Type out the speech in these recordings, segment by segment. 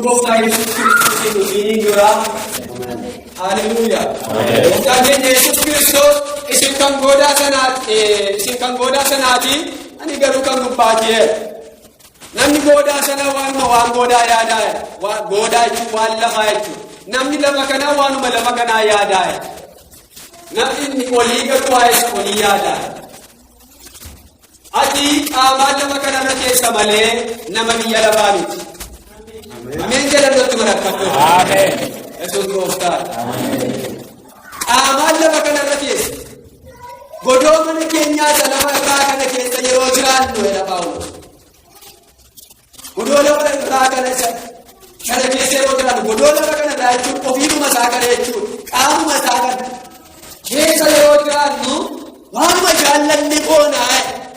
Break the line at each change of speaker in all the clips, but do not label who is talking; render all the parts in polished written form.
gooftaa Yesuus Kiristoosiin wajjin jira. Haleluuyaa. Gooftaan keenya Yesuus Kiristoos isin kan goodaa sanaati ani garuu kan gubbaati. Namni goodaa sana waan goodaa yaadaa. Goodaa jechuun waan lafaa jechuudha. Namni lafa kanaa waanuma lafa kanaa yaadaa. Namni inni olii garuu waa isa olii yaadaa. Ati qaamaan lafa kanarra keessa malee nama biyya lafaa miti. Ameen jedhamtotti marakkattu. Yesuus gooftaa. Qaamaan lafa kanarra keessa. Godoo mana keenyaa isa lafa irraa kana keessa yeroo jiraannu jedha Phaawulos. Godoo lafa irraa kana keessa yeroo jiraannu godoo lafa kanarraa jechuun ofiidhuma isaa kana jechuun qaamuma isaa kana keessa yeroo jiraannu waanuma jaallanne goonaa.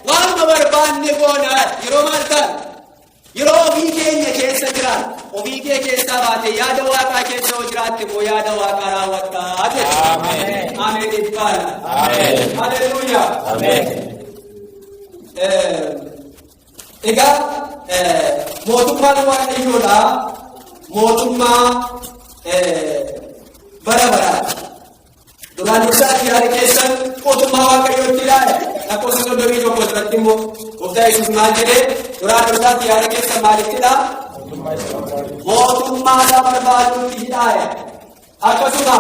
Waanuma barbaanne goonaa yeroo maal ta'an yeroo ofii keenya keessa jiraan ofii kee keessaa baate yaada waaqaa keessa yoo jiraatte immoo yaada waaqaa raawwattaa jedha. Ameen ibbaala. Haleluuyaa. Egaa mootummaan waaqayyoodha. Mootummaa bara baraati. Duraan dursaatti yaada keessan mootummaa waaqayyootti ilaalle. Lakkoofsa 31 irratti immoo gooftaa Yesuus maal jedhee duraan dursaatti yaada keessan maalittidha? Mootummaa isaa barbaaduutti hidhaa'e. Akkasuma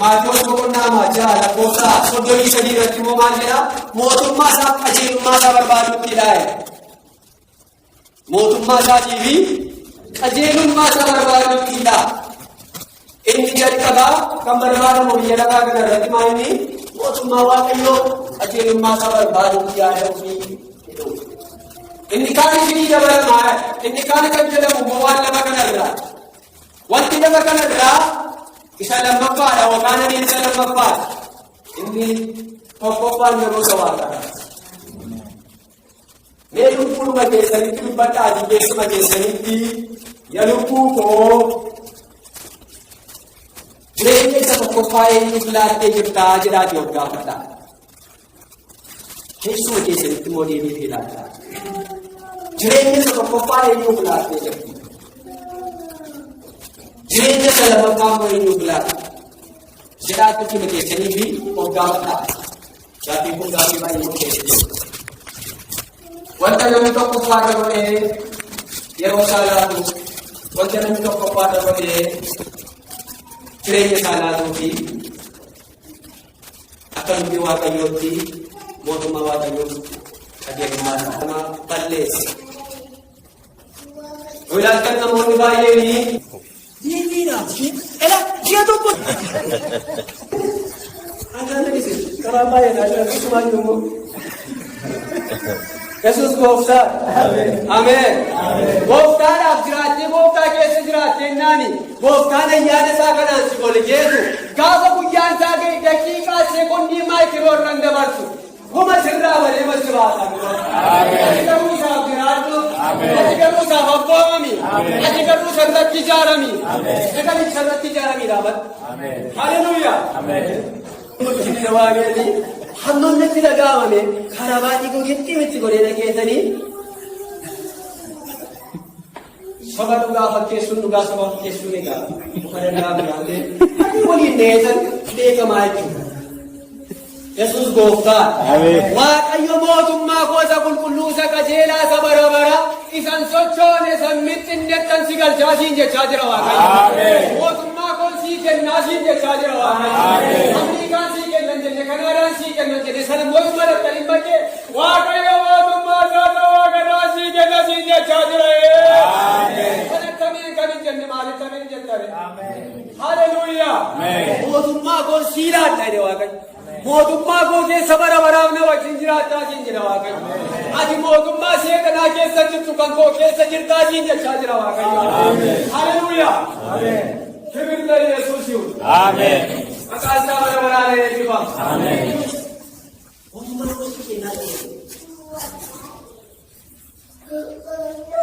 Maatiyyoos boqonnaa 6 lakkoofsa 33 irratti immoo maal jedha? Mootummaa isaa qajeelummaa isaa barbaaduutti hidhaa'e. Mootummaa isaatii fi qajeelummaa isaa barbaaduutti hidhaa'e. Inni jalqabaa kan barbaadamu biyya lafaa kana irratti maal inni? Mootummaa waaqayyoo qajeelummaa isaa barbaaduutti yaada ofii hidhu. Inni kaan isinii dabalamaa inni kaan kan jedhamu waan lafa kanarraa. Wanti lafa kanarraa isa lammaffaadha yookaan adeemsa lammaffaadha. Inni tokkoffaan yeroo isa waaqadha. Mee lubbuudhuma keessanitti dubbadhaa jilbeessuma keessanitti yaa lubbuu koo jireenya isa tokkoffaa eenyuuf laattee jirtaa jedhaati of gaafadhaa. Keessuma keessanitti immoo deebiitee laattaa. Jireenya isa tokkoffaa eenyuuf laattee jirti. Jireenya isa lammaffaa immoo eenyuuf laatta. Jedhaatti dhimma keessanii fi of gaafadhaa. Gaaffiin kun gaaffii baay'ee murteessiti. Wanta namni tokkoffaa dabalee yeroo isaa laatu wanta namni tokkoffaa dabalee jireenya isaa laatuu fi akka dubbii waaqayyootti mootummaa waaqayyootti qajeelummaa isaa balleessa. Ilaalkan namoonni baay'een diiniidhaaf ji'a tokko. Agaan dhaggeessu karaa baay'eedhaan akkasumaan immoo Yesuus gooftaa. Ameen. Gooftaadhaaf jiraattee gooftaa keessa jiraattee naani gooftaan ayyaana isaa kanaan si ol geessu gaafa guyyaan isaa ga'e daqiiqaa seekondii maayikiroo irraan dabarsu guma sirraa balee masi baasa. Ati garuu isaaf jiraadhu. Ati garuu isaaf abboomami. Ati garuu sirratti ijaarami. Egali sirratti ijaarami dhaabat. Haleluuyaa. Hammam natti dhaga'amame karaa baay'ee gogeettii miti godhee dhageessanii saba dhugaa fakkeessuun dhugaa saba fakkeessuun egaa dhufa danda'a biraatee waliin dheesan beekamaa jechuudha. Yesuus gooftaa. Waaqayyo mootummaa koosa qulqulluu isa qajeelaa isa bara bara isan sochoone san mixxinneettan si galchaa siin jechaa jira Waaqayyo. Mootummaa koon sii kennaa siin jechaa jira Waaqayyo. Ameerikaan sii kennan jenne Kanaadaan sii kennan jenne sana mootummaa dhabdanii bakkee Waaqayyo mootummaa isaa waaqarraa sii kenna siin jechaa jira. Kan akkamiin kan hin jenne maaliif kan hin jettare? Haleluuyaa. Mootummaa koon sii laadha jedhe Waaqayyo. Mootummaa koo keessa bara baraaf na wajjin jiraattaa siin jedha Waaqayyo. Ati mootummaa seexanaa keessa jirtu kan koo keessa jirtaa siin jechaa jira Waaqayyo. Haleluuyaa. Kibirna Yesuus yihu. Maqaan isaa bara baraan eebbifama. Mootummaa koo si kennaa jira.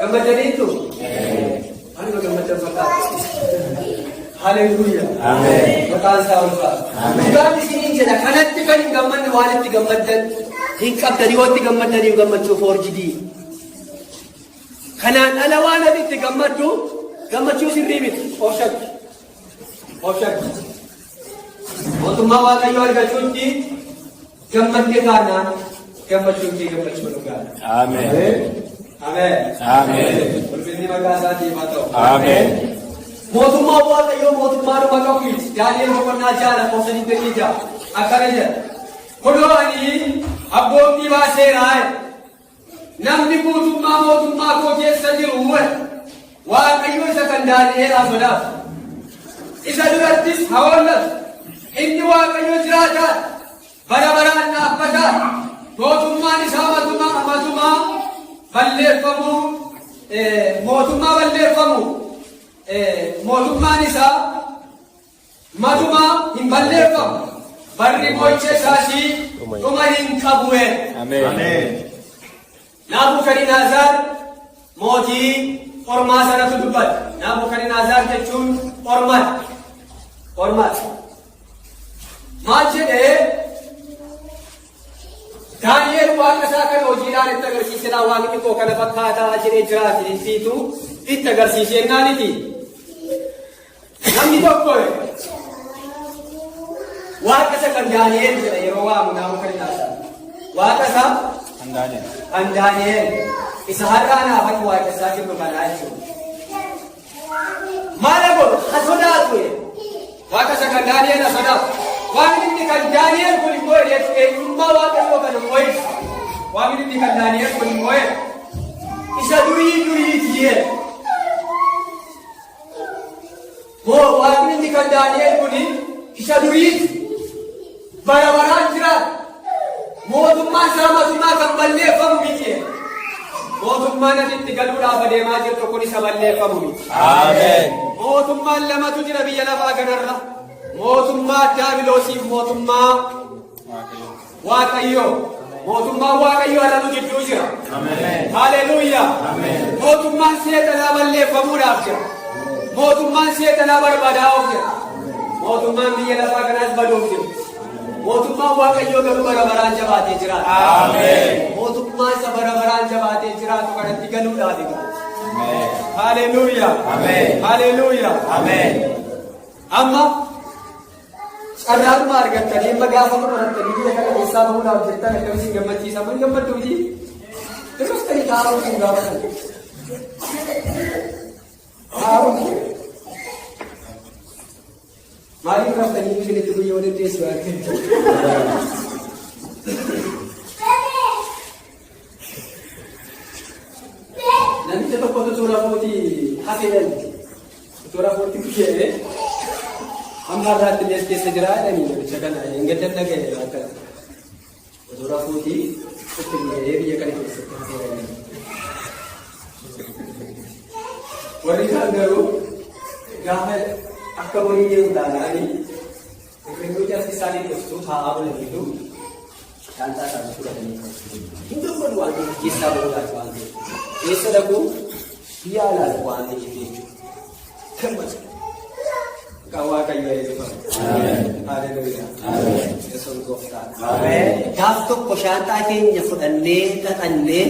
Gammadaniitu? Ani gammadan fakkaata. Haleluuyaa. Maqaan isaa ulfaata. Dhugaan isiniin jedha kanatti kan hin gammanne waan itti gammaddan hin qabdanii waan itti gammaddaniif gammachuuf orjidii. kanaan ala waan aditti gammachuu sirrii miti of shakki mootummaa waaqayyoo argachuutti gammadde taanaan gammachuutti gammachuu dhugaadha. Ameen. Ulfinni maqaa isaatiif haa ta'u. Ameen. Mootummaa waaqayyoo mootummaa dhuma qabuuti. Daani'el boqonnaa 6:26 akkana jedha. Kunoo ani abboommii baaseeraa namni guutummaa mootummaa koo keessa jiru waaqayyo isa kan Daani'elaa sodaatu. Isa durattis haa hollatu. Inni waaqayyo jiraataa bara baraan dhaabbataa. Mootummaan isaa mootummaan isaa matumaa hin balleeffamu. Barri boo'icha isaas dhuma hin qabu. Ameen. Naabukadnezar mootii ormaa sanatu dubbata. Naabukadnezar jechuun ormaati. Maal jedhee Daani'el waaqa isaa kan hojiidhaan itti agarsiisedha. Waaqni koo kana fakkaataa jedhee jiraatiitu itti agarsiisennaaniti. Namni tokko waaqa isa kan Daani'el jedha yeroo waamu Naabukadnezar. Waaqa isaa kan Daani'el isa har'aa naafatu waaqa isaa kennu kanaa jechuudha. Maal godhu haa sodaatu waaqa isa kan Daani'el haa sodaatu. Waaqni inni kan Daani'el kun immoo eenyummaa waaqayyoo kan ho'isu. Waaqni inni kan Daani'el kun immoo isa duriitiye. Waaqni inni kan Daani'el kun isa duriiti. Bara baraan jiraata. Mootummaan isaa matumaa kan balleeffamu miti. Mootummaan asitti galuudhaaf adeemaa jirtu kun isa balleeffamu miti. Ameen. Mootummaan lamatu jira biyya lafaa kanarra. Mootummaa Daabiloosiif mootummaa Waaqayyoo. Mootummaa Waaqayyoo alatu gidduu jira. Haleluuyaa. Mootummaan seexanaa balleeffamuudhaaf jira. Mootummaan seexanaa barbaadaa'uuf jira. Mootummaan biyya lafaa kanaas baduuf jira. Mootummaan Waaqayyoo garuu bara baraan jabaatee jiraata. Mootummaan isa bara baraan jabaatee jiraatu kanatti galuudhaaf egaa. Haleluuyaa. Amma carraadhuma argattanii amma gaafa qoratanii biyya kana keessaa bahuudhaaf jettan akkamiin gammachiisa man gammaddu miti. Irras kan taa'uuf hin gaafatan. Maaliif raftanii isinitti guyyoo deddeessu arginu? Namicha tokkotu suura footii hafeedhan. Suura footii kushee amma irraatti illee keessa jira jedhanii namicha kana hin gaddan dhaga'e akka suura footii itti biyya kana keessatti hafeedhan. Warri kaan garuu gaafa akka borii deemu taanaanii riqeenooti as isaanii dhuftuu taa'aa bulaniitu shaantaa isaanii fudhatanii hin gammadu waan ta'eef keessaa bahuudhaaf waan ta'eef keessa dhaquu biyya alaas waan ta'eef jechuudha. Gammadu. Maqaan Waaqayyoo eebbifamu. Haleluuyaa. Yesuus gooftaadha. Gaaf tokko shaantaa keenya fudhannee dhaqannee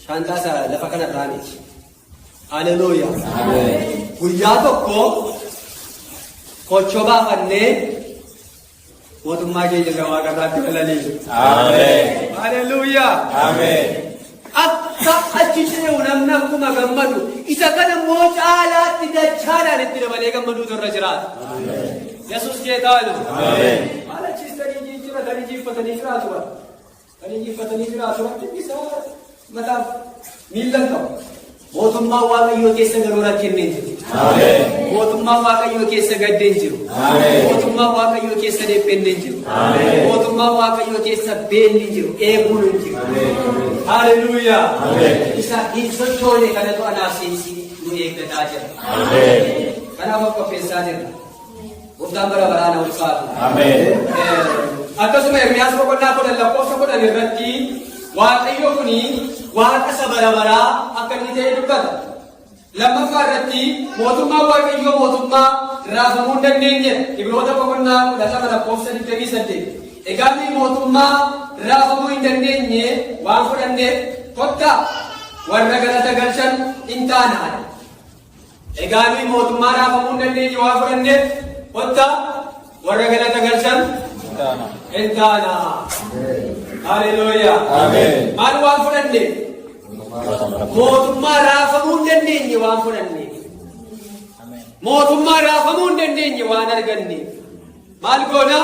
shaantaa isaa lafa kanarraa miti. Haleluuyaa. Guyyaa tokko kochoo baafannee mootummaa keenya isa waaqarraatti galanii. Haleluuyaa. Akka achi ce'u namni akkuma gammadu isa kana immoo caalaatti dachaadhaan itti dabalee gammaduutu irra jiraata. Yesuus geetaanu. Maal achiistanii jijjiiratanii jiiffatanii jiraatu bara. Kan jiiffatanii jiraatu wanti isaa mataaf miillan qabu. Mootummaan Waaqayyoo keessa garuu rakkinni hin jiru. Mootummaan Waaqayyoo keessa gaddi hin jiru. Mootummaan Waaqayyoo keessa dhiphinni hin jiru. Mootummaan Waaqayyoo keessa beelli hin jiru. Eeguun hin jiru. Haleluuyaa. Isa hin sochoone kanatu anaaf seensi nu eeggataa jira. Kanaaf qopheessaa jirra. Gooftaan bara baraan ulfaatu. Akkasuma Ermiyaas boqonnaa 10:10 irratti Waaqayyo kuni waaqa isa bara baraa akka inni ta'e dubbata. Lammaffaa irratti mootummaan Waaqayyoo mootummaa raafamuu hin dandeenye. Ibroota boqonnaa 12:28. Egaa mootummaa raafamuu hin dandeenye waan fudhanneef kottaa warra galata galchan hin taanaan. Egaa nuyi mootummaa raafamuu hin dandeenye waa fudhanneef watta warra galata galchan hin taanaa. Haleluuyaa. Maal waan fudhanneef? Mootummaa raafamuu hin dandeenye waan fudhanneef. Mootummaa raafamuu hin dandeenye waan arganneef. Maal goona?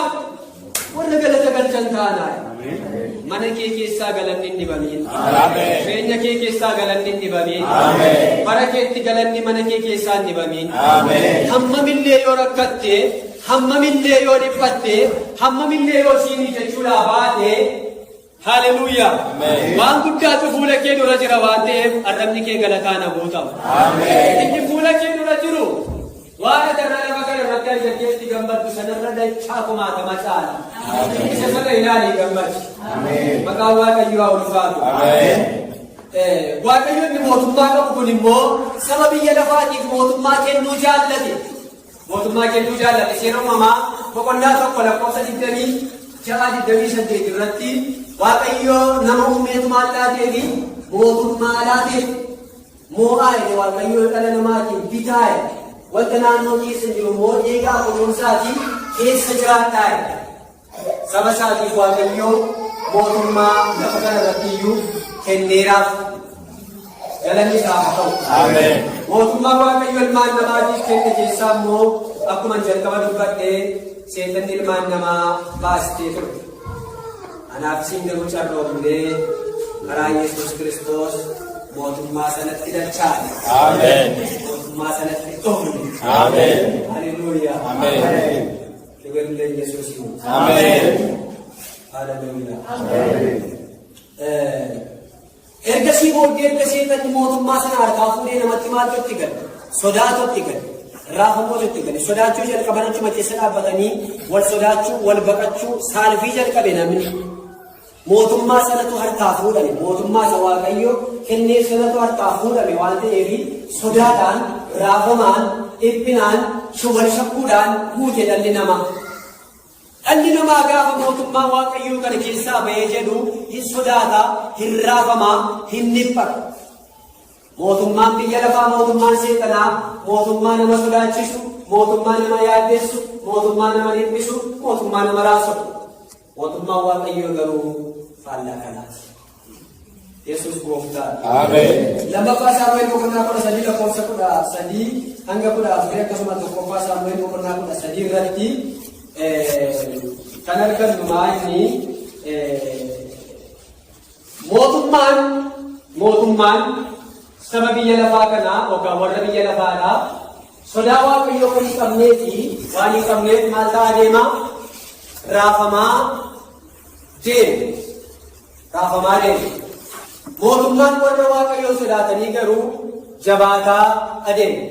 Warra galata galchan taanaa. Mana kee keessaa galanni hin dhibamiin. Jireenya kee keessaa galanni hin dhibamiin. Bara keetti galanni mana kee keessaa hin dhibamiin. Hammamillee yoo rakkatte, hammamillee yoo dhiphatte, hammamillee yoo siinii jechuudhaa baate, haleluuyaa. Waan guddaatu fuula kee dura jira waan ta'eef arrabni kee galataan haguutama. Inni fuula kee dura jiru waan adarraa lafa kana irratti argatteetti gammaddu sanarra dachaa kumaatama caala. Isa sana ilaalii gammaddi. Maqaan Waaqayyoo haa ulfaatu. Waaqayyo inni mootummaa qabu kun immoo saba biyya lafaatiif mootummaa kennuu jaallate. Mootummaa kennuu jaallate. Seera uumamaa boqonnaa tokko lakkoofsa 26-28 irratti Waaqayyo nama uumeetu maal laateefi mootummaa laateef moo'aa Waaqayyo dhala namaatiin bitaa'e. Wanta naannoo keessa jiru moo eegaa kunuunsaatiin keessa jiraadhaa. Saba isaatiif Waaqayyo mootummaa lafa kana irratti iyyuu kenneeraaf. Galanni isaaf haa ta'u. Mootummaa Waaqayyo ilmaan namaatiif kenne keessaa immoo akkuma jalqaba dubbadhee seetanni ilmaan namaa baastee ture. Anaaf isin garuu carroomnee karaa Yesuus Kiristoos mootummaa sanatti dachaane. Mootummaa sanatti dhufne. Haleluuyaa. Kibarlee Yesuus. Haleluuyaa. Ergasii booddee erga seetanni mootummaa sana harkaa fuudhee namatti maaltu gale? Sodaatu gale. Raafamooti gale. Sodaachuu jalqaban achuma keessa dhaabbatanii wal sodaachuu, wal baqachuu, saalfii jalqabe namni. Mootummaa sanatu harkaa fuudhame. Mootummaa isa Waaqayyo kennee sanatu harkaa fuudhame waan ta'eef sodaadhaan, raafamaan, dhiphinaan, wal shakkuudhaan guute dhalli namaa. Dhalli namaa gaafa mootummaa Waaqayyoo kana keessaa bahee jedhu hin sodaata, hin raafamaa, hin dhiphatu. Mootummaan biyya lafaa, mootummaan seexanaa, mootummaa nama sodaachisu, mootummaa nama yaaddeessu, mootummaa nama dhiphisu, mootummaa nama raasatu. Mootummaan Waaqayyoo garuu faallaa kanaati. Yesuus gooftaa. Lammaffaa Saamu'eel boqonnaa 13 lakkoofsa 13 hanga 14 akkasuma tokkoffaa Saamu'eel boqonnaa 13 irratti kan argannu maali? Mootummaan saba biyya lafaa kanaa yookaan warra biyya lafaadhaa sodaa Waaqayyoo kan hin qabnee fi waan hin qabneef maal ta'aa deema? Raafamaa deema. Mootummaan warra Waaqayyoo sodaatanii garuu jabaataa adeema.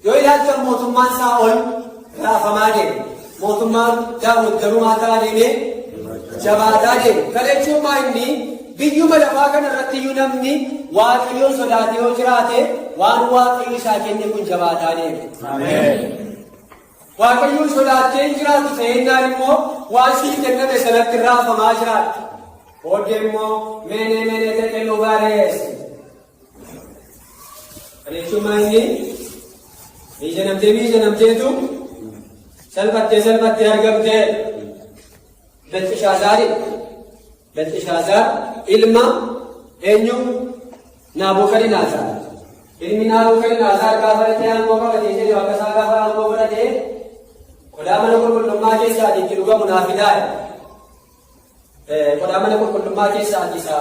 Yoo ilaaltan mootummaan Saa'ol raafamaa deema. Mootummaan Daawit garuu maal ta'aa deeme? Jabaataa deema. Kana jechuun maa inni biyyuma lafaa kana irratti iyyuu namni Waaqayyoon sodaatee yoo jiraate waan Waaqayyo isaa kenne kun jabaataa deema. Waaqayyoon sodaattee jiraatu ta'ennaan immoo waan sii kenname sanatti raafamaa jiraata. Booddee immoo meenee ta'e lubaareessi. Kana jechuun maa inni biyya namteetu salphattee argamtee Beelxishaazaar ilma eenyu? Naabukadnezar. Ilmi Naabukadnezar gaafa dhaqee aangoo qabatee jedhe akka isaa gaafa aangoo godhatee qodaa mana qulqullummaa keessaa itti dhugamu naaf fidaa. Qodaa mana qulqullummaa keessaa isa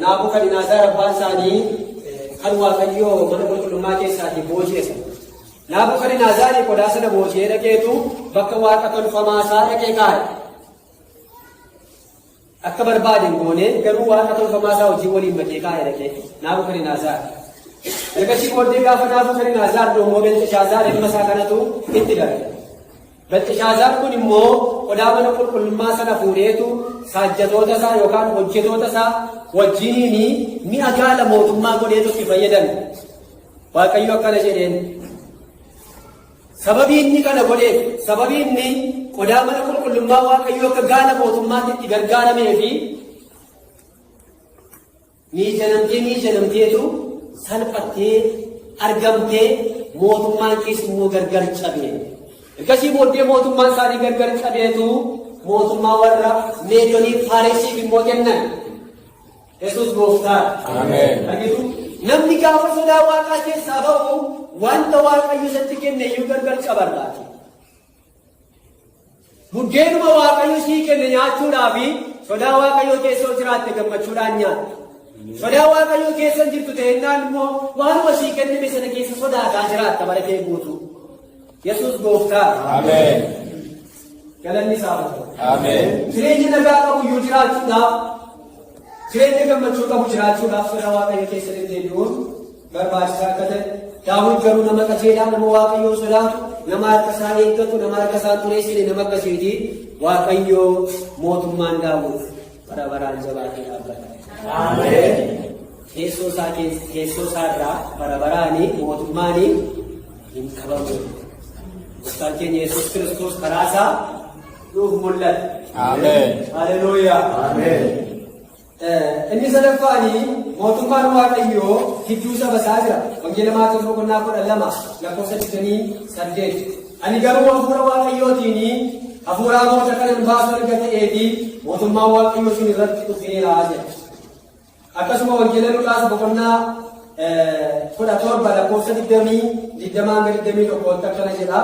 Naabukadnezar abbaan isaanii kan Waaqayyoo mana qulqullummaa keessaatii booji'e. Naabukadnezar qodaa sana booji'ee dhaqeetu bakka waaqa tolfamaa isaa dhaqee kaa'e. Akka barbaade goone garuu waaqa tolfamaa isaa hojii waliin makee kaa'e dhaqee Naabukadnezar. Ergasii booddee gaafa Naabukadnezar immoo Beelxishaazaar ilma isaa kanatu itti darbe. Beelxishaazaar kun immoo qodaa mana qulqullummaa sana fuudheetu saajjatoota isaa yookaan hojjetoota isaa wajjiniin mi'a gaala mootummaa godheetu itti fayyadame. Waaqayyo akkana jedheen. Sababii inni kana godheef, sababii inni qodaa mana qulqullummaa Waaqayyoo akka gaala mootummaatti itti gargaaramee fi ni janamteetu salphattee argamtee mootummaan keessa immoo gargar cabee. Ergasii booddee mootummaan isaanii gargar cabeetu mootummaa warra Meedonii Faareesiif immoo kennan. Yesuus gooftaa. Ameen. Argitu namni gaafa sodaa waaqaa keessaa ba'u wanta waaqayyo isatti kenne iyyuu gargar cabarraati. Buddeenuma waaqayyo sii kenne nyaachuudhaaf sodaa waaqayyoo keessa jiraatte gammachuudhaan nyaata. Sodaa waaqayyoo keessa jirtu ta'ennaan immoo waanuma sii kenname sana keessa sodaataa jiraatta baratee guutu. Yesuus gooftaa. Ameen. Galanni isaa haa ta'u. Ameen. Jireenya nagaa qabu iyyuu jiraachuudhaaf, jireenya gammachuu qabu jiraachuudhaaf sodaa waaqayyoo keessa deddeebi'uun barbaachisaa akka ta'e. Daawit garuu nama qajeelaa, nama waaqayyoo sodaatu, nama harka isaa eeggatu, nama harka isaa xureessine nama akkasiiti. Waaqayyoo mootummaan Daawit bara baraan jabaatee dhaabbata. Ameen. Keessoo isaa irraa bara baraanii mootummaanii hin qabamu. Gooftaan keenya Yesuus Kiristoos karaa isaa nuuf mul'ata. Ameen. Haleluuyaa. Ameen. Inni sadaffaanii mootummaan waaqayyoo gidduu saba isaa jira. Wangeela Maatiyoos boqonnaa 12 lakkoofsa 28. Ani garuu hafuura waaqayyootiin hafuura hamoota kanan baasu erga ta'eefi mootummaan waaqayyoo isin irratti dhufeera jedha. Akkasuma wangeela Luqaas boqonnaa 17 lakkoofsa 20-21 akkana jedha.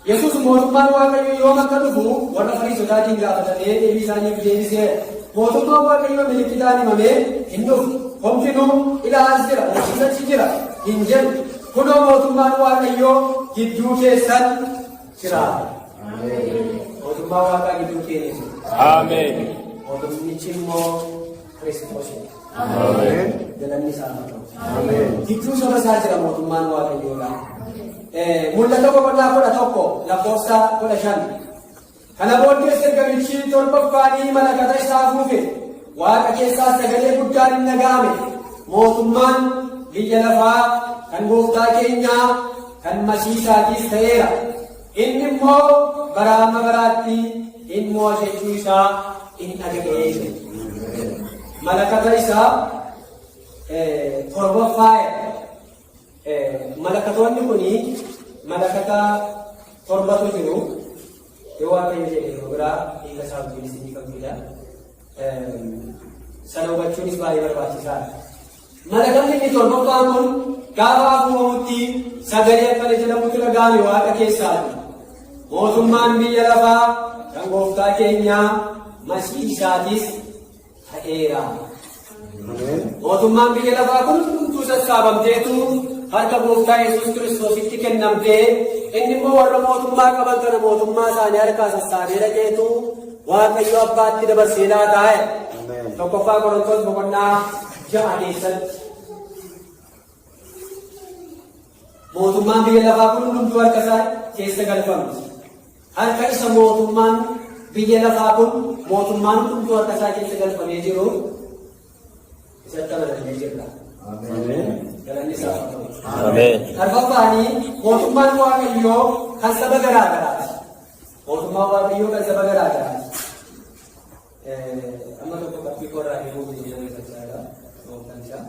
Yesuus mootummaan waaqayyoo yoom akka dhufu warra Fariisotaatiin gaafatamee deebii isaaniif deebisee mootummaan waaqayyoo milikitaan himamee hin dhufu. Homtinuu ilaas jira, barsiisatti jira hin jedhu. Kunoo mootummaan waaqayyoo gidduu keessan jira. Mootummaan waaqaa gidduu keessa. Ameen. Mootummichi immoo Kiristoos. Ameen. Galanni isaa haa ta'u. Ameen. Gidduu saba isaa jira mootummaan waaqayyoodha. Mul'ata boqonnaa 11 lakkoofsa 15. Kana booddees ergamichi torbaffaanii malakata isaa afuufe. Waaqa keessaa sagalee guddaan hin dhaga'ame. Mootummaan biyya lafaa kan gooftaa keenyaa kan Masiihichaatiis ta'eera. Inni immoo bara hamma baraatti in mo'achuu isaa in dhaga'ee. Malakata isaa torbaffaa'e. Malakatoonni kuni malakata torbatu jiru. Yoo waaqayyo jedhe yeroo biraa hiika isaa wajjinis ni qabdudha. Sana hubachuunis baay'ee barbaachisaadha. Malakatni inni torbaffaan kun gaafa afuufamutti sagalee akkana jedhamutti dhaga'ame waaqa keessaati. Mootummaan biyya lafaa kan gooftaa keenyaa Masiihichaatis ta'eera. Mootummaan biyya lafaa kun hundumtuu sassaabamteetu harka gooftaa Yesuus Kiristoositti kennamtee inni immoo warra mootummaa qaban kana mootummaa isaanii harkaa sassaabee dhaqeetu waaqayyo abbaatti dabarsee laataa'e. Tokkoffaa Qorontos boqonnaa 6 keessatti. Mootummaan biyya lafaa kun hundumtuu harka isaa keessa galfamti. Harka isa mootummaan biyya lafaa kun mootummaan hundumtuu harka isaa keessa galfamee jiru isatti amanamee jirra. Ameen. Galanni isaa haa ta'u. Ameen. Arfaffaanii mootummaan waaqayyoo kan saba garaa garaati. Mootummaan waaqayyoo kan saba garaa garaati. Amma tokko qabxii korraa eeguuf jedhamee facaasaa mootummaan isaa.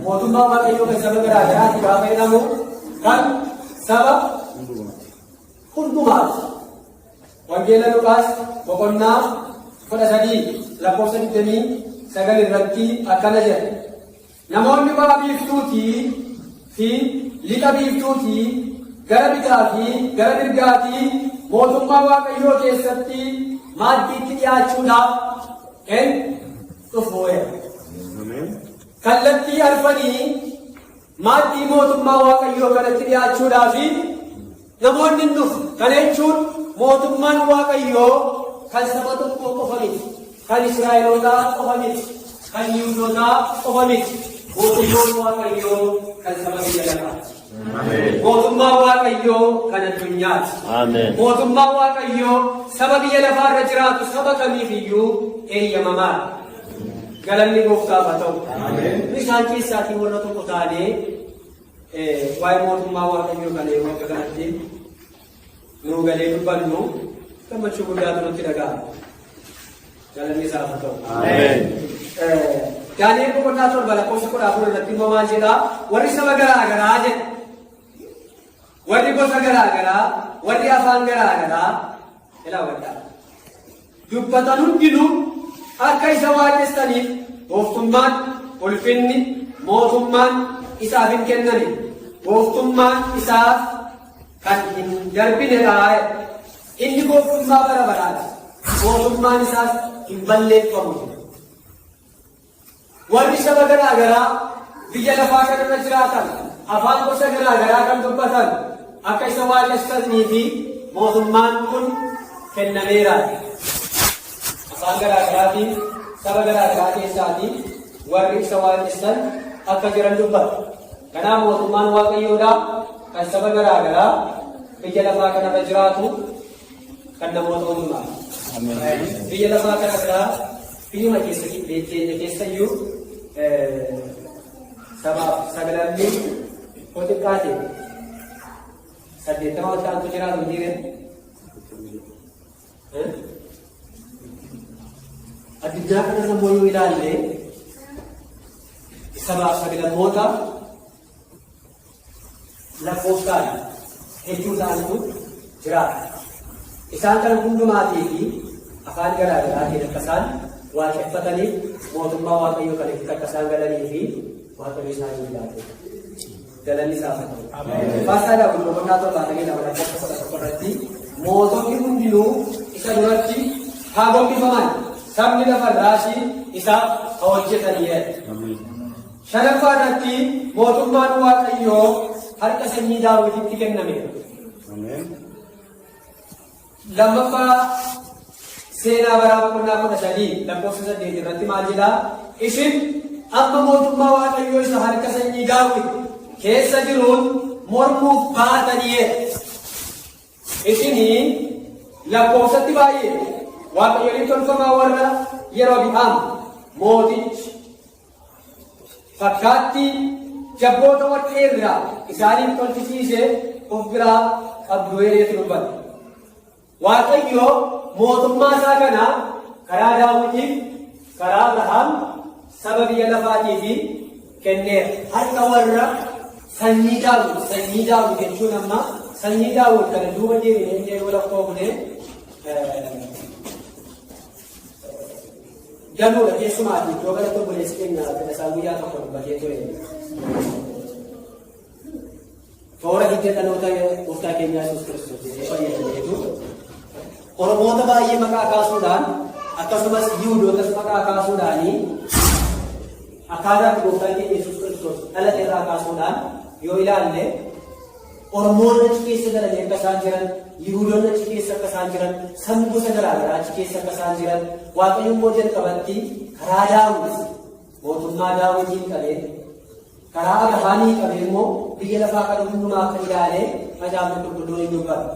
Mootummaan waaqayyoo kan saba garaa garaati gaafa jedhamu kan saba hundumaati. Wangeela Luqaas boqonnaa 13 lakkoofsa 29 irratti akkana jedha. Namoonni ba'a biiftuutii fi lixa biiftuutii gara bitaa fi gara mirgaatii mootummaa waaqayyoo keessatti maaddiitti dhiyaachuudhaaf hin dhufuudha. Kallattii arfanii maaddii mootummaa waaqayyoo kanatti dhiyaachuudhaaf namoonni hin dhufu. Kana jechuun mootummaan waaqayyoo kan saba tokkoo qofa miti, kan Israa'elootaa qofa miti, kan Yihuudootaa qofa miti. Mootummaan waaqayyoo kan saba biyya lafaati. Mootummaan waaqayyoo kan addunyaati. Mootummaan waaqayyoo saba biyya lafaarra jiraatu saba kamiifiyyuu eeyyamamaadha. Galanni gooftaaf haa ta'u. Isaan keessaatii warra tokko taanee waa'ee mootummaa waaqayyoo kana yeroo akka kanatti nuu galee dubbannu gammachuu guddaatu nutti dhaga'ama. Galanni isaaf haa ta'u. Daani'eel boqonnaa torba lakkoofsa 14 irratti immoo maal jedhaa? Warri saba garaa garaa jedha. Warri gosa garaa garaa, warri afaan garaa garaa ilaa waddaa. Dubbatan hundinuu akka isa waaqessaniif gooftummaan, ulfinni, mootummaan isaaf hin kennani. Gooftummaan isaaf kan hin darbinedha. Inni gooftummaa bara baraati. Mootummaan isaas hin balleeffamu. Warri saba garaa garaa biyya lafaa kanarra jiraatan, afaan gosa garaa garaa kan dubbatan akka isa waaqessanii fi mootummaan kun kennameera. Afaan garaa garaatiin, saba garaa garaa keessaatiin warri isa waaqessan akka jiran dubbata. Kanaaf mootummaan Waaqayyoodhaa kan saba garaa garaa biyya lafaa kanarra jiraatu kan namoota hundumaa. Biyya lafaa kanarraa biyyuma keessayyuu sabaaf sagalamni xiqqaate 80 ta'antu jiraatu hin jireen. Addunyaa kanarra immoo yoo ilaalle sabaaf sagalammoota lakkoofsaan hedduu ta'antu jiraata. Isaan kana hundumaatii fi afaan garaa garaatiin akka isaan waaqeffataniif mootummaa Waaqayyoo kan itti akka isaan galanii fi Waaqayyo isaan hin laatu. Galanni isaaf haa ta'u. Faasaadhaa kun boqonnaa torbaatamii lama lakkoofsa 11 irratti mootonni hundinuu isa duratti haa gombifaman, sabni lafarraas isaaf haa hojjetanii. Shanaffaa irratti mootummaan Waaqayyoo harka sanyii Daawititti kennameera. Lammaffaa seenaa baraa boqonnaa 13 lakkoofsa 8 irratti maal jedhaa? Isin amma mootummaa Waaqayyoo isa harka sanyii Daawit keessa jiruun mormuuf baatanii. Isinii lakkoofsatti baay'ee Waaqayyoon tolfamaa warra Yerobi'aam mootichi fakkaatti jabboota warqee irraa isaaniif tolchisiisee of biraa qabdu jedheetu dubbata. Waaqayyo mootummaa isaa kana karaa Daawitiif, karaa Abrahaam saba biyya lafaatiif kenneera. Harka warra sanyii Daawit jechuun amma sanyii Daawit kana duuba deebinee yoo lakkoofne galuudha keessumaatii iddoo kanatti obboleessi keenya Fedhasaa guyyaa tokko dubbatee ture. Toora hidda dhaloota gooftaa keenyaa Yesuus Kiristoos fayyadameetu Oromoota baay'ee maqaa kaasuudhaan akkasumas Yihuudootas maqaa kaasuudhaanii akkaataa gooftaan keenya Yesuus Kiristoos dhalate irraa kaasuudhaan yoo ilaalle Oromoonni achi keessa galanii akka isaan jiran, Yihuudoonni achi keessa akka isaan jiran, sabni gosa garaa garaa achi keessa akka isaan jiran, Waaqayyo immoo jalqabatti karaa Daawit mootummaa Daawitiin qabee karaa Abrahaamii qabee immoo biyya lafaa kana hundumaa akka ilaalee macaafni qulqulluun hin dubbatu.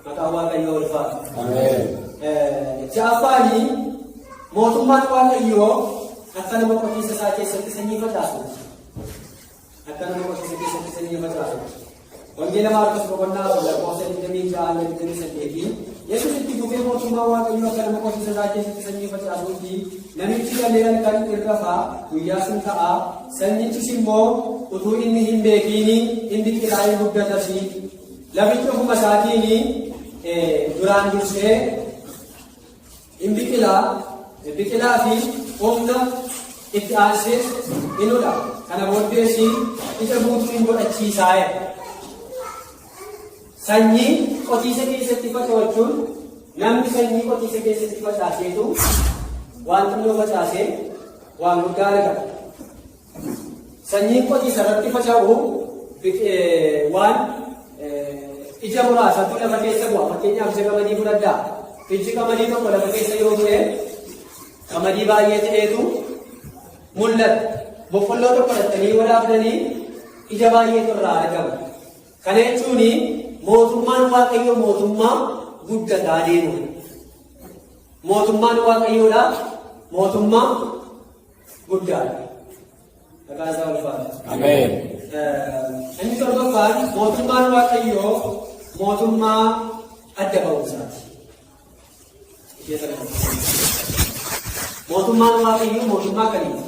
Maqaan Waaqayyoo ulfaatu. Ja'affaanii mootummaan Waaqayyoo akka nama qotiisa isaa keessatti sanyii facaasu. Akka nama qotiisa keessatti sanyii facaasu. Wangeela Maarqos boqonnaa 26 Yesuus itti fufee mootummaa Waaqayyoo akka nama qotiisa isaa keessatti sanyii facaasuu fi namichi galee halkan irra faa guyyaa sun ta'a. Sanyichis immoo utuu inni hin beekiini inni biqilaa hin guddatasi. Lafichi ofuma isaatiin duraan dursee hin biqilaa fi humna itti aansee inudha. Kana booddees ija guutuu hin godhachiisaa. Sanyii qotiisa keessatti facaafachuun namni sanyii qotiisa keessatti facaaseetu waan xinnoo facaasee waan guddaa argata. Sanyiin qotiisa irratti faca'u waan ija muraasatu lafa keessa bu'a. Fakkeenyaaf ija qamadii fudhadhaa. Iji qamadii tokko lafa keessa yoo bu'e qamadii baay'ee ta'eetu mul'ata. Boqqolloo tokko dhattanii waraabdanii ija baay'eetu irraa argama. Kana jechuun mootummaan Waaqayyoo mootummaa guddataa deemu. Mootummaan Waaqayyoodhaa mootummaa guddaadha. Maqaan isaa ulfaata. Ameen. Inni torbaffaan mootummaan Waaqayyoo mootummaa adda ba'umsaati. Mootummaan Waaqayyoo mootummaa kamiiti?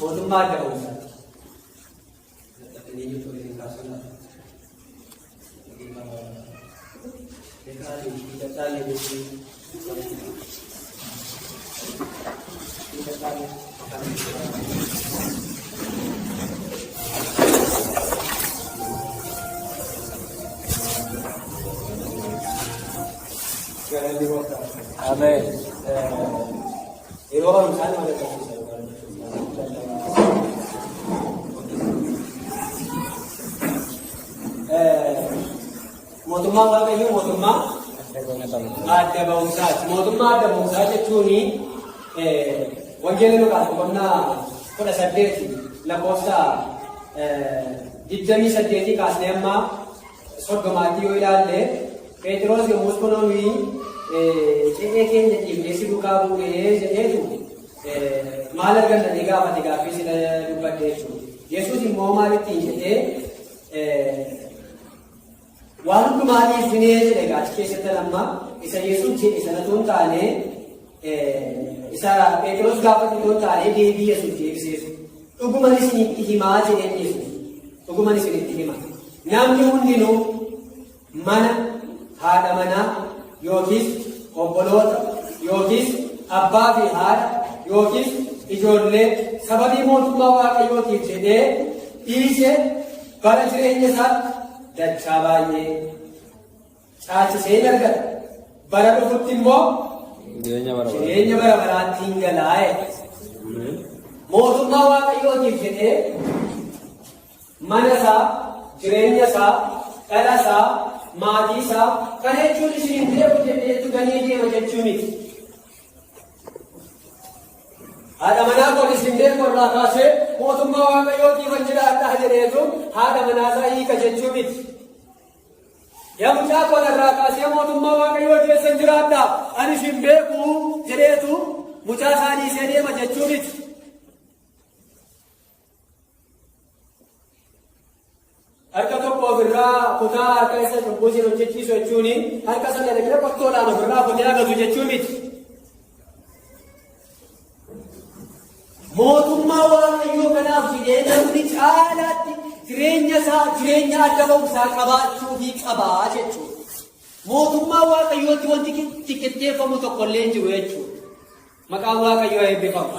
mootummaa adda ba'umsaati.
Amen.
Yeroo barumsaan maal mootummaa waaqayyoo mootummaa adda ba'umsaati. Mootummaa adda ba'umsaa jechuun wangeela Luqaas boqonnaa 18 lakkoofsa 28 kaasnee amma 30 yoo ilaalle Phexros yommus kunuunii ce'ee keenya dhiibnee si duukaa bu'ee jedheetu maal arganna gaafate gaaffii sila dubbadde jechuudha. Yesuus immoo maalittiin jedhee waan hundumaa dhiifnee jedhe gaachi keessatti lamma isa Yesuus jedhe sanatu hin taane isa Phexros gaafate hin taane deebii Yesuus deebiseesu. Dhuguman isinitti himaa jedheen Yesuus. Dhuguman isinitti hima. Namni hundinuu mana haadha manaa yookiis obboloota yookiis abbaa fi haadha yookiis ijoollee sababii mootummaa waaqayyootiif jedhee dhiisee bara jireenya isaa dachaa baay'ee caalchisee argata. Bara dhufutti immoo jireenya bara baraatti hin galaa'e. Mootummaa waaqayyootiif jedhee mana isaa, jireenya isaa, dhala isaa, maatii isaa kana jechuun isin beeku jedheetu ganii deema jechuu miti. Haadha manaa kun isin beeku irraa kaasee mootummaa waaqayyootiif kan jiraadhaa jedheetu haadha manaa isaa hiika jechuu miti. Yaa mucaa kun irraa kaasee mootummaa waaqayyootiif eessan jiraadhaa ani isin beeku jedheetu mucaa isaa dhiisee deema jechuu miti. Harka tokko ofirraa kutaa harka isa cunquusin hojjechiisu jechuun harka sana dhaqee qottoodhaan ofirraa kutee agatu jechuu miti. Mootummaa waaqayyoo kanaaf jedhee namni caalaatti jireenya isaa jireenya adda ba'umsaa qabaachuu fi qabaa jechuudha. Mootummaa waaqayyootti wanti xiqqeeffamu tokko illee hin jiru jechuudha. Maqaan waaqayyoo eebbifamu.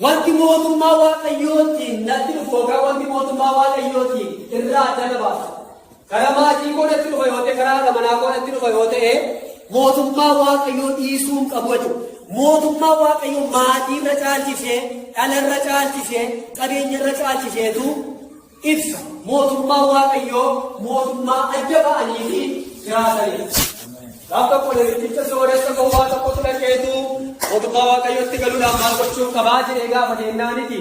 Wanti mootummaa waaqayyootiin natti dhufu yookaan wanti mootummaa waaqayyootiin irraa adda baasa. Karaa maatii koo natti dhufa yoo ta'e, karaa haadha manaa koo natti dhufa yoo ta'e, mootummaa waaqayyoo dhiisuu hin qabu jechuudha. Mootummaa waaqayyoo maatii irra caalchisee, dhala irra caalchisee, qabeenya irra caalchiseetu ibsa. Mootummaa waaqayyoo mootummaa adda ba'anii fi jiraatanidha. Gaaf tokko namicha sooressa gowwaa tokkotu dhaqeetu mootummaa waaqayyootti galuudhaan maal gochuu qabaa jedhee gaafa jennaaniti.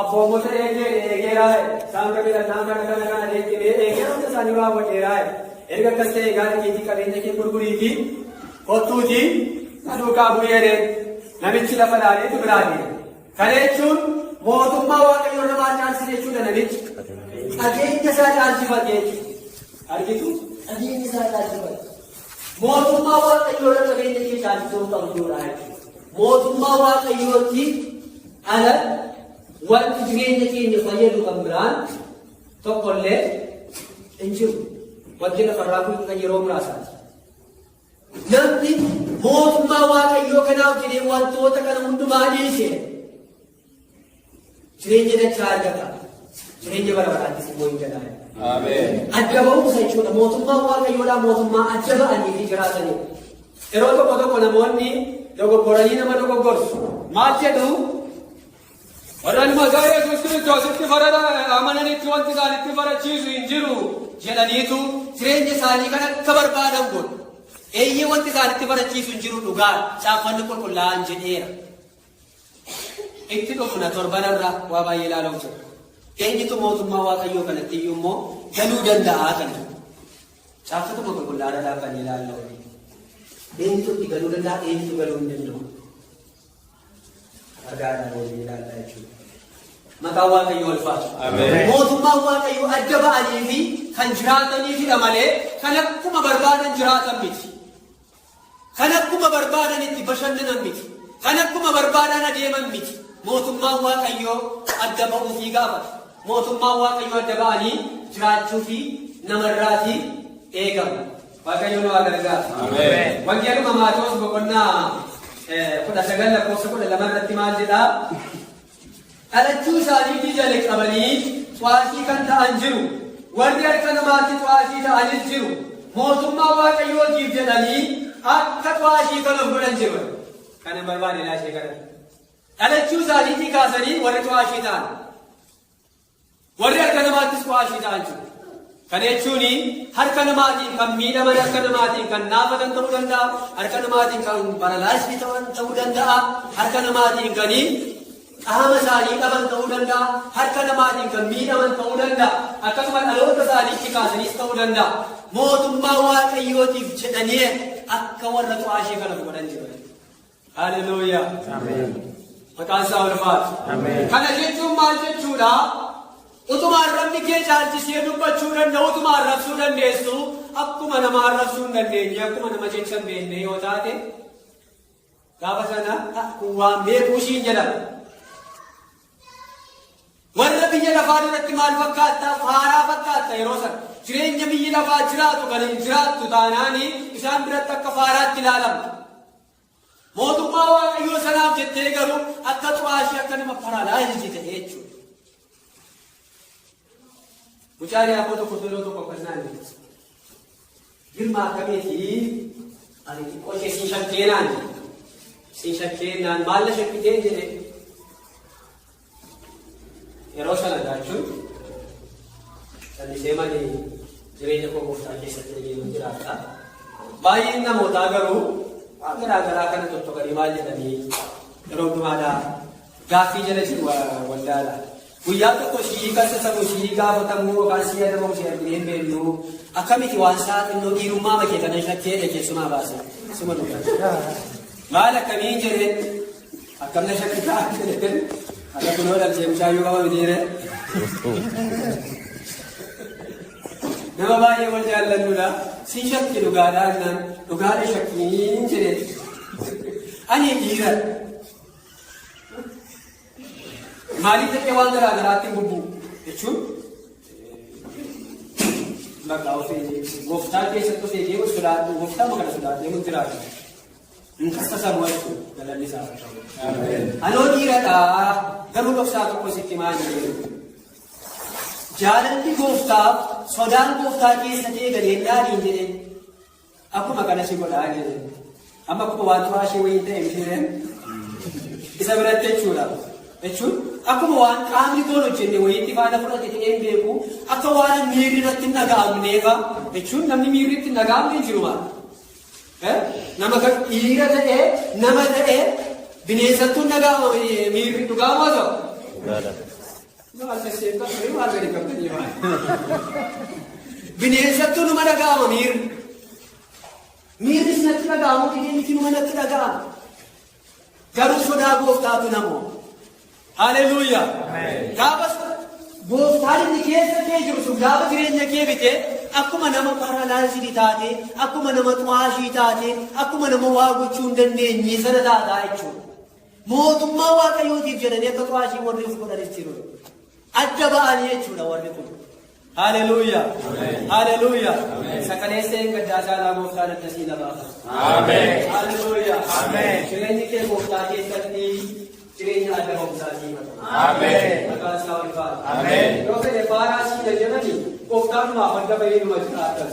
Abboommota eegeeraa isaan qabeedhaan kana eegeera hunda isaanii raawwateeraa. Erga akkas ta'e egaa dhageetii qabeenya kee gurguriitii kottuutii duukaa bu'ee namichi lafa laaleetu biraa deema. Kana jechuun mootummaa waaqayyoo namaa caalchise jechuudha namichi. Qabeenya isaa caalchifate jechuudha. Argitu qabeenya isaa caalchifate. Mootummaa waaqayyoo irra qabeenya kee caalchisuu qabduudha jechuudha. Mootummaa waaqayyootti ala wanti jireenya keenya fayyadu kan biraan tokkollee hin jiru. Wanti lafarraa kun kan yeroo muraasaati. Namni mootummaa waaqayyoo kanaaf jedhee wantoota kana hundumaa dhiisee jireenya dachaa argata. Jireenya bara baraattis immoo hin galaa'e. Adda ba'umsa jechuudha. Mootummaa waaqayyoodhaa mootummaa adda ba'anii fi jiraatanii. Yeroo tokko tokko namoonni dogoggoranii nama dogoggorsu. Maal jedhu? Warreen maqaa Yesuus Kiristoositti amananitti wanti isaanitti barachiisu hin jiru jedhaniitu jireenya isaanii kan akka barbaadan godhu. Eeyyee wanti isaanitti barachiisu hin jiru dhugaa caaffanni qulqullaa'an jedheera. Itti dhufna torbanarraa waa baay'ee ilaaluuf jiru. Eenyutu mootummaa waaqayyoo kanatti iyyuu immoo galuu danda'aa kan jiru. Caaffatuma qulqullaa'aa dhaabbanii ilaallaa. Eenyutu itti galuu danda'a, eenyutu galuu hin danda'u. Argaadhaan waliin ilaallaa jechuudha. Maqaan waaqayyoo ulfaatu. Mootummaan waaqayyoo adda ba'anii fi kan jiraataniifidha malee kan akkuma barbaadan jiraatan miti. Kan akkuma barbaadan itti bashannanan miti. Kanakuma barbaadana deeman miti. Mootummaan Waaqayyoo adda ba'uu fi gaafata. Mootummaan Waaqayyoo adda ba'anii jiraachuu fi namarraatii eegamu. Waaqayyoon waa gargaara. Ameen. Wangeeluma Maatewos boqonnaa 19 lakkoofsa 12 irratti maal jedhaa? Dhalachuu isaaniitii jalqabanii xu'aashii kan ta'an jiru. Warri harka namaatti xu'aashii ta'anis jiru. Mootummaa Waaqayyootiif jedhanii akka xu'aashii kana godhan jiru. Kana barbaade laashee kana. Dhalachuu isaaniitii kaasanii warri xu'aashii ta'an. Warri harka namaattis xu'aashii ta'an jiru. Kana jechuun harka namaatiin kan miidhaman, harka namaatiin kan naafatan ta'uu danda'a, harka namaatiin kan baralaasii ta'uu danda'a, harka namaatiin kan qaama isaanii dhaban ta'uu danda'a, harka namaatiin kan miidhaman ta'uu danda'a, akkasuma dhaloota isaaniitti kaasaniis ta'uu danda'a. Mootummaa Waaqayyootiif jedhanii akka warra xu'aashii kana godhan jiru. Haleluuyaa. Ameen. Maqaan isaa ulfaatu. Ameen. Kana jechuun maal jechuudha? Utuma arrabni kee caalchisee dubbachuu danda'u, utuma arrabsuu dandeessu, akkuma nama arrabsuu hin dandeenye, akkuma nama jecha hin beekne yoo taate, gaafa sana waan beekuu ishiin jedhama. Warra biyya lafaa duratti maal fakkaata? Faaraa fakkaata yeroo sana. Jireenya biyyi lafaa jiraatu kan hin jiraattu taanaani isaan biratti akka faaraatti ilaalamta. Mootummaa Waaqayyoo sanaaf jettee garuu akka xu'aashii akka nama paralaayizii ta'e jechuudha. Mucaan yaakoo tokko yeroo tokko akkasnaan jedhe. Girmaa akkamiitii ani xiqqoo ishee siin shakkeenaan jedhe. Siin shakkeenaan maalla shakkitee jedhe. Yeroo sana gaachuun sallisee malee jireenya koo gooftaa keessatti deemu jiraata. Baay'een namootaa garuu waan garaa garaa kana tottokanii maal jedhanii yeroo hundumaadhaa gaaffii jala jiru waldaadha. Guyyaa tokko shii kasasamu shii gaafatamu yookaan shii adabamu shii argineen beellu akkamiti waan saaxinnoo dhiirummaa makee kana shakkee keessumaa baase suma dhugaa. Maal akkamiin jedheen akkamna shakkitaa jedheen akka kunoo dhabsee mushaayyuu qaba mitiire. Nama baay'ee wal jaallannuudha. Si shakki dhugaadhaan naan dhugaadha shakkiin jedheen. Ani dhiira. Maaliif ta'ee waan garaa garaatti bubbu jechuun bakka ofii gooftaa keessatti ofii deemu sodaatu gooftaa makana sodaatu deemu jiraatu. Nkasta sammuu jechuudha galanni isaa. Anoo dhiiradhaa garuu dhoksaa tokko sitti maal jedhu. Jaalalli gooftaaf sodaan gooftaa keessa ta'e galeen dhaaliin jedheen akkuma kana si godhaa jedheen. Amma akkuma waan xu'aashii wayii ta'e mitiireen isa biratti jechuudha. Jechuun akkuma waan qaamni toon hojjenne wayiitti faana fudhate ta'ee beeku akka waan miirri irratti hin dhaga'amneefa jechuun namni miirri itti hin dhaga'amne hin jiru maal. Nama kan dhiira ta'ee nama ta'ee bineensattuu hin dhaga'ama miirri dhugaamaa ta'u. Maal sasseetaa ture maal gadi qabdanii maal. Bineensattuu numa dhaga'ama miirri. Miirri sinatti dhaga'amu dhigeenyi numa natti dhaga'ama. Garuu sodaa gooftaatu namoo. Haleluuyaa. Gaafa gooftaan inni keessa kee jiru sun gaafa jireenya kee bitee akkuma nama paralaayizii taate, akkuma nama xu'aashii taate, akkuma nama waa gochuu hin dandeenye sana taataa jechuudha. Mootummaa Waaqayyootiif jedhanii akka xu'aashii warri of godhanis jiru. Adda ba'anii jechuudha warri kun. Haleluuyaa. Haleluuyaa. Sakaleessee gaddaa caalaa gooftaan akkasii lafaaf. Ameen. Haleluuyaa. Ameen. Jireenyi kee gooftaa keessatti jireenya adda ba'umsaatii mata. Ameen. Maqaan isaa ulfaata. Ameen. Yoo fedhe faaraa sii jedhanii gooftaadhumaaf adda bahee numa jiraatan.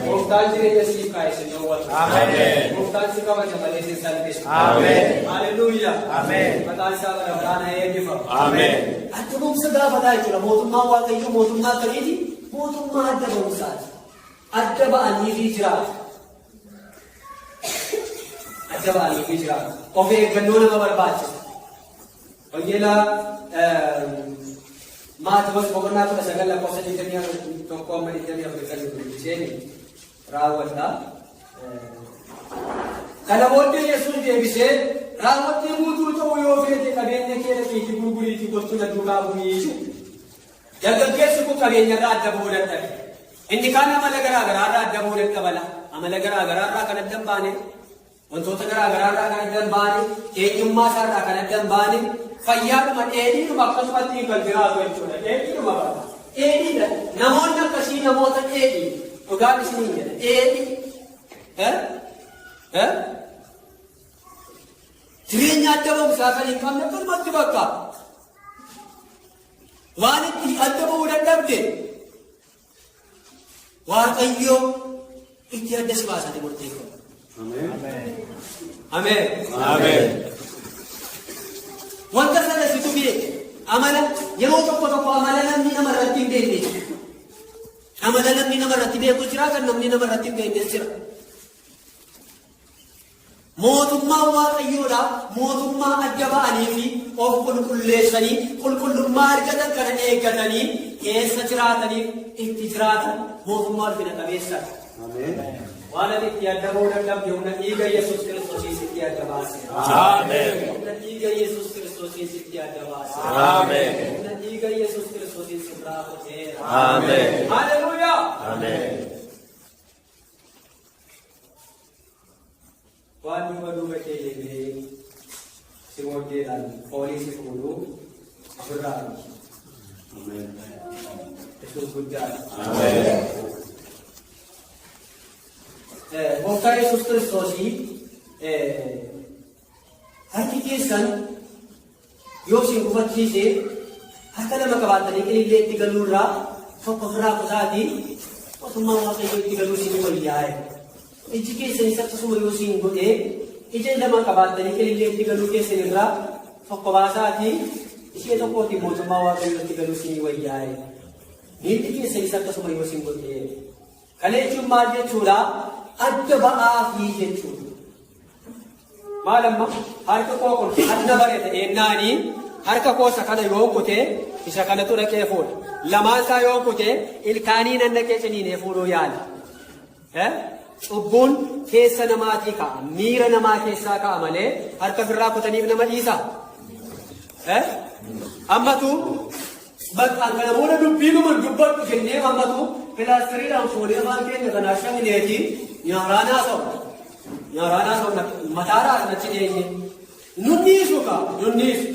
Gooftaan jireenya siif kaa'e yoo wal. Ameen. Gooftaan si kabaja malee si salphisa. Ameen. Haleluuyaa. Ameen. Maqaan isaa bara baraana eebbifamu. Ameen. Adda ba'umsa gaafataa jechuudha. Mootummaa Waaqayyoo mootummaa akkamiiti? Mootummaa adda ba'umsaati. Adda ba'anii fi jiraatu. Adda ba'anii fi jiraatu. Of eeggannoo nama barbaachisa. Wangeela Maatewos boqonnaa 19 lakkoofsa 21 raawwadha. Kana booddee Yesuus deebisee raawwattee guutuu ta'uu yoo feete qabeenya kee dhaqiitii gurguriitii gochuudha duukaa bu'ii. Dargaggeessi kun qabeenyarraa adda bahuu dadhabe. Inni kaan amala garaa garaarraa adda bahuu dadhabala. Amala garaa garaarraa kan adda hin baane wantoota garaagaraarraa kan addan baane, eenyummaa isaarraa kan addan baane, fayyaadhuma dheedhiidhuma akkasumatti kan jiraatu jechuudha. Dheedhiidhuma qaba. Dheedhiidha. Namoonni akkasii namoota dheedhii. Dhugaan isiniin jedha. Dheedhii. Jireenya adda ba'umsaa kan hin qabne akkasumatti bakka. Waan itti adda ba'uu dadhabde Waaqayyo itti adda si baasate murteeffama. Ameen. Ameen. Wanta sana situ beeke amala yeroo tokko amala namni namarratti hin beekne jira. Amala namni namarratti beeku jira, kan namni namarratti hin beeknes jira. Mootummaa Waaqayyoodha. Mootummaa adda ba'anii fi of qulqulleessanii qulqullummaa argatan kana eeggatanii keessa jiraataniif itti jiraatan mootummaa ulfina qabeessadha. Waan ati itti adda ba'uu dadhabde humna dhiiga Yesuus Kiristoosiin sitti adda baase. Humna dhiiga Yesuus Kiristoosiin sitti adda baase. Humna dhiiga Yesuus Kiristoosiin sirraa qoteera. Haleluuyaa. Waan duuba kee deemee si booddeedhaan foolii si fuudhuu ofirraa miti. Yesuus guddaadha. Gooftaa Yesuus Kiristoosii harki keessan yoo isin gufachiise harka lama qabaatanii qililleetti galuurraa tokko ofirraa qusaatii mootummaa Waaqayyoo itti galuu isin wayyaa'e. Iji keessanis akkasuma yoo isin godhee ija lama qabaatanii qililleetti galuu keessan irraa tokko baasaatii ishee tokkootiin mootummaa Waaqayyoo itti galuu isin wayyaa'e. Miilli keessanis akkasuma yoo isin godhee kana jechuun maal jechuudha? Adda ba'aa fi jechuudha. Maal amma harka koo kun adda bareeda eennaanii harka koosa kana yoo kutee isa kanatu dhaqee fuudha. Lamaan isaa yoo kutee ilkaanii nan dhaqee ciniinee fuudhuu yaala. Cubbuun keessa namaatii ka'a. Miira namaa keessaa ka'a malee harka birraa kutaniif nama dhiisa. Ammatu bakkaan kana booda dubbiinuma dubbadhu jennee ammatu pilaastiriidhaan fuudhee afaan keenya kanaa shamineetii nyaaraanaa ta'u mataadhaan achi dheenye nunniisu ka nunniisu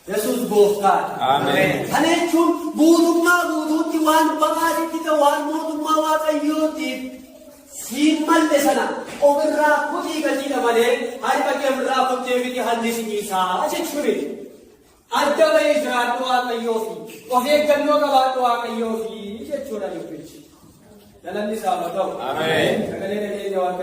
Yesuus gooftaadha. Kana jechuun guutummaa guutuutti waan baqaatitti ta'u waan mootummaa Waaqayyootiif siin malle sana ofirraa kutii gatiidha malee harka kee ofirraa kuttee miti hallisi isaa jechuudha. Adda bahee jiraadhu Waaqayyoo fi of eeggannoo qabaadhu Waaqayyoo fi jechuudha dubbichi. Galanni isaa haa ta'u. Sagalee dhageenya Waaqayyoo.